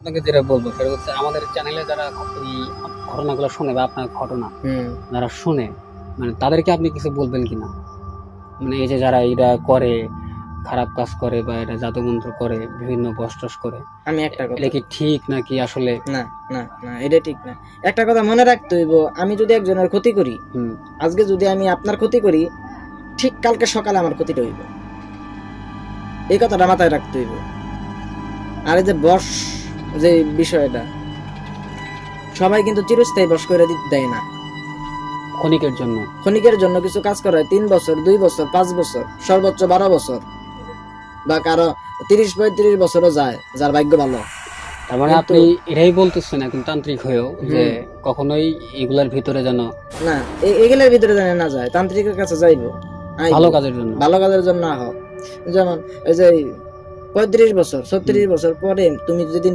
আপনাকে যেটা বলবো সেটা হচ্ছে আমাদের চ্যানেলে যারা এই ঘটনাগুলো শুনে বা আপনার ঘটনা যারা শুনে, মানে তাদেরকে আপনি কিছু বলবেন কিনা? মানে এই যে যারা এটা করে, খারাপ কাজ করে বা এটা জাদুমন্ত্র করে, বিভিন্ন বস টস করে, আমি একটা কথা, এটা কি ঠিক নাকি আসলে? না না না, এটা ঠিক না। একটা কথা মনে রাখতে হইব, আমি যদি একজনের ক্ষতি করি, হুম, আজকে যদি আমি আপনার ক্ষতি করি, ঠিক কালকে সকালে আমার ক্ষতিটা হইব, এই কথাটা মাথায় রাখতে হইব। আর এই যে বস, যে বিষয়টা, সবাই কিন্তু চিরস্থায়ী বস করে দিতে দেয় না। ক্ষণিকের জন্য। ক্ষণিকের জন্য কিছু কাজ করা হয় 3 বছর, 2 বছর, 5 বছর, সর্বোচ্চ 12 বছর, বা কারো 30-35 বছরও যায়, যার ভাগ্য ভালো। তার মানে কিন্তু আপনি এটাই বলতেছেন এখন তান্ত্রিক হয়েও যে কখনোই এগুলার ভিতরে যেন না, এগুলোর ভিতরে জানে না যায়, তান্ত্রিকের কাছে যাইবো, আইবো, ভালো কাজের জন্য। ভালো কাজের জন্য হোক। যেমন এই যে 35 বছর 36 বছর পরে তুমি যদি